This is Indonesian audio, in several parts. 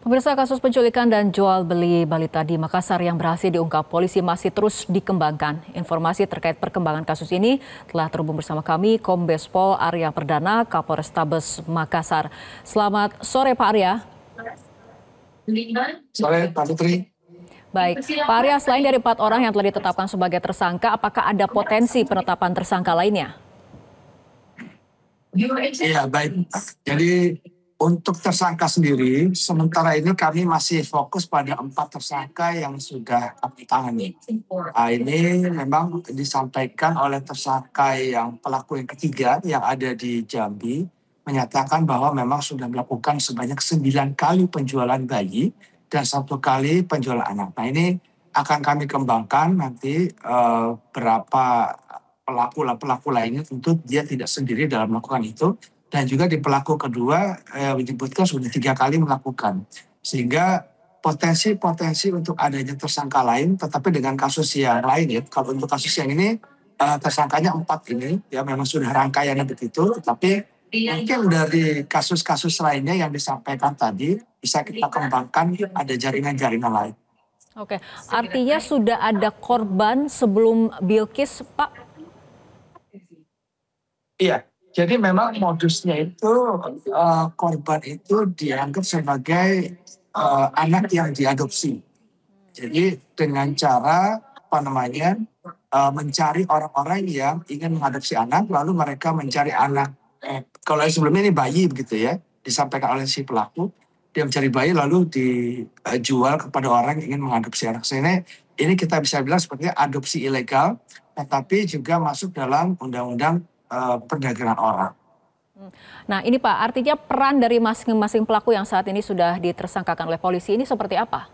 Pemirsa, kasus penculikan dan jual beli balita di Makassar yang berhasil diungkap polisi masih terus dikembangkan. Informasi terkait perkembangan kasus ini telah terhubung bersama kami Kombes Pol Arya Perdana, Kapolrestabes Makassar. Selamat sore Pak Arya. Sore Pak Putri. Baik, Pak Arya, selain dari 4 orang yang telah ditetapkan sebagai tersangka, apakah ada potensi penetapan tersangka lainnya? Iya, baik. Jadi untuk tersangka sendiri, sementara ini kami masih fokus pada 4 tersangka yang sudah kami tangani. Ini memang disampaikan oleh tersangka yang pelaku yang ketiga yang ada di Jambi, menyatakan bahwa memang sudah melakukan sebanyak 9 kali penjualan bayi dan 1 kali penjualan anak. Nah ini akan kami kembangkan nanti berapa pelaku lainnya, tentu dia tidak sendiri dalam melakukan itu. Dan juga di pelaku kedua menyebutkan sudah 3 kali melakukan. Sehingga potensi untuk adanya tersangka lain, tetapi dengan kasus yang lain ya. Kalau untuk kasus yang ini tersangkanya 4 ini, ya memang sudah rangkaiannya begitu. Tetapi mungkin dari kasus-kasus lainnya yang disampaikan tadi, bisa kita kembangkan ada jaringan-jaringan lain. Oke, artinya sudah ada korban sebelum Bilkis, Pak? Iya. Jadi memang modusnya itu korban itu dianggap sebagai anak yang diadopsi. Jadi dengan cara mencari orang-orang yang ingin mengadopsi anak, lalu mereka mencari anak. Kalau sebelumnya ini bayi begitu ya, disampaikan oleh si pelaku, dia mencari bayi lalu dijual kepada orang yang ingin mengadopsi anak. Sehingga ini kita bisa bilang seperti adopsi ilegal, tetapi juga masuk dalam undang-undang perdagangan orang. Nah ini Pak, artinya peran dari masing-masing pelaku yang saat ini sudah ditersangkakan oleh polisi ini seperti apa?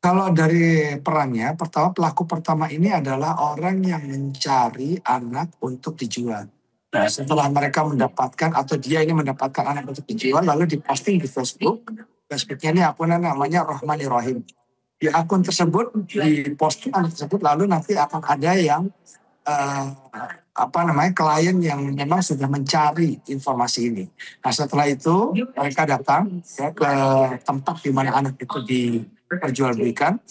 Kalau dari perannya, pelaku pertama ini adalah orang yang mencari anak untuk dijual. Nah, setelah mereka mendapatkan atau dia ini mendapatkan anak untuk dijual, lalu diposting di Facebook. Facebooknya ini akunnya namanya Rohmani Rohim. Di akun tersebut, di posting anak tersebut, lalu nanti akan ada yang klien yang memang sudah mencari informasi ini. Nah setelah itu mereka datang ya, ke tempat di mana anak itu diperjualbelikan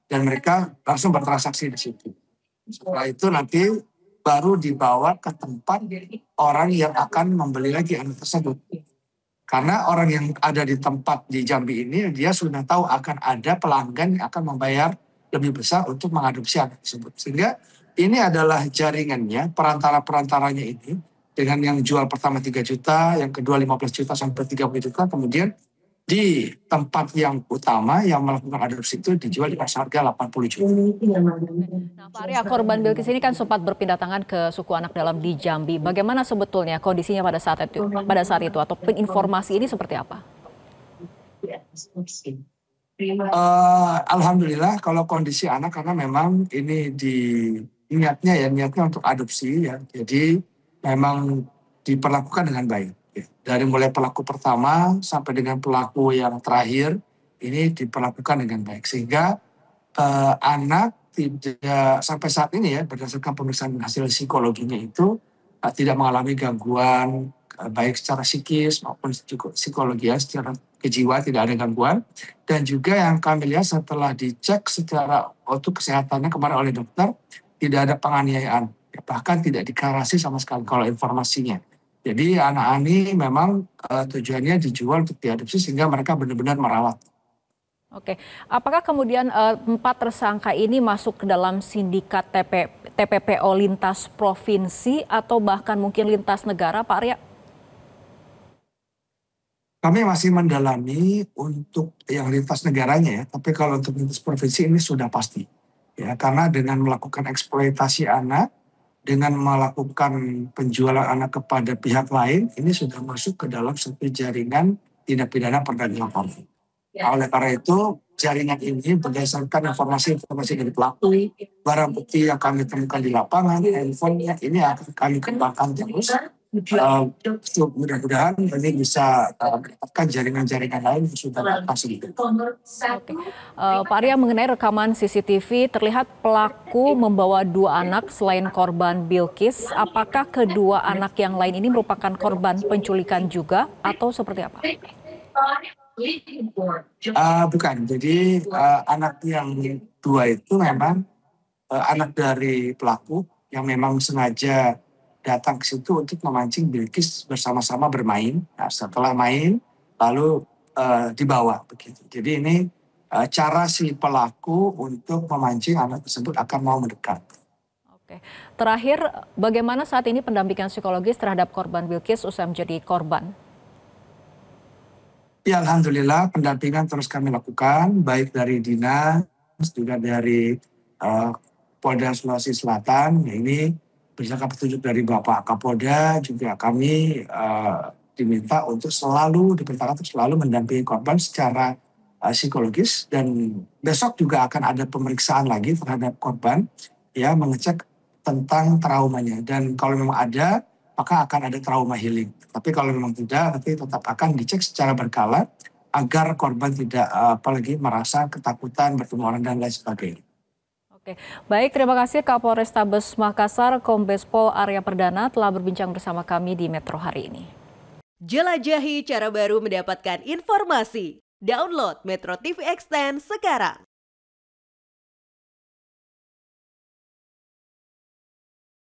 dan mereka langsung bertransaksi di situ. Setelah itu nanti baru dibawa ke tempat orang yang akan membeli lagi anak tersebut. Karena orang yang ada di tempat di Jambi ini dia sudah tahu akan ada pelanggan yang akan membayar lebih besar untuk mengadopsi anak tersebut. Sehingga ini adalah jaringannya, perantara-perantaranya ini, dengan yang jual pertama 3 juta, yang kedua 15 juta sampai 30 juta, kemudian di tempat yang utama yang melakukan adopsi itu dijual di harga 80 juta. Nah Pak Arya, korban Bilkis ini kan sempat berpindah tangan ke suku anak dalam di Jambi. Bagaimana sebetulnya kondisinya pada saat itu atau informasi ini seperti apa? Alhamdulillah kalau kondisi anak karena memang ini niatnya untuk adopsi ya. Jadi memang diperlakukan dengan baik. Ya. Dari mulai pelaku pertama sampai dengan pelaku yang terakhir ini diperlakukan dengan baik. Sehingga anak tidak sampai saat ini ya berdasarkan pemeriksaan hasil psikologinya itu tidak mengalami gangguan baik secara psikis maupun psikologi ya, secara kejiwaan tidak ada gangguan. Dan juga yang kami lihat setelah dicek secara kesehatannya kemarin oleh dokter, tidak ada penganiayaan, bahkan tidak diklarasi sama sekali kalau informasinya. Jadi anak ini memang tujuannya dijual untuk diadopsi sehingga mereka benar-benar merawat. Oke, apakah kemudian 4 tersangka ini masuk ke dalam sindikat TPPO lintas provinsi atau bahkan mungkin lintas negara, Pak Arya? Kami masih mendalami untuk yang lintas negaranya ya, tapi kalau untuk lintas provinsi ini sudah pasti. Ya, karena dengan melakukan eksploitasi anak, dengan melakukan penjualan anak kepada pihak lain, ini sudah masuk ke dalam satu jaringan tindak pidana perdagangan orang. Nah, oleh karena itu, jaringan ini berdasarkan informasi dari pelaku, barang bukti yang kami temukan di lapangan, handphonenya, ini akan kami kembangkan terus. Mudah-mudahan ini bisa mendapatkan jaringan-jaringan lain yang sudah terpasang. Oke. Pak Arya, mengenai rekaman CCTV terlihat pelaku membawa 2 anak selain korban Bilkis. Apakah kedua anak yang lain ini merupakan korban penculikan juga atau seperti apa? Bukan, jadi anak yang dua itu memang anak dari pelaku yang memang sengaja datang ke situ untuk memancing Bilqis bersama-sama bermain. Nah, setelah main, lalu dibawa begitu. Jadi ini cara si pelaku untuk memancing anak tersebut akan mau mendekat. Oke. Terakhir, bagaimana saat ini pendampingan psikologis terhadap korban Bilqis usai menjadi korban? Ya, alhamdulillah pendampingan terus kami lakukan, baik dari dinas, juga dari uh, Polda Sulawesi Selatan. Ya, ini berdasarkan petunjuk dari Bapak Kapolda, juga kami diminta untuk selalu diperintahkan untuk selalu mendampingi korban secara psikologis, dan besok juga akan ada pemeriksaan lagi terhadap korban, ya, mengecek tentang traumanya, dan kalau memang ada maka akan ada trauma healing. Tapi kalau memang tidak, nanti tetap akan dicek secara berkala agar korban tidak apalagi merasa ketakutan bertemu orang dan lain sebagainya. Oke, baik, terima kasih Kapolrestabes Makassar, Kombes Pol Arya Perdana telah berbincang bersama kami di Metro hari ini. Jelajahi cara baru mendapatkan informasi. Download Metro TV Extend sekarang.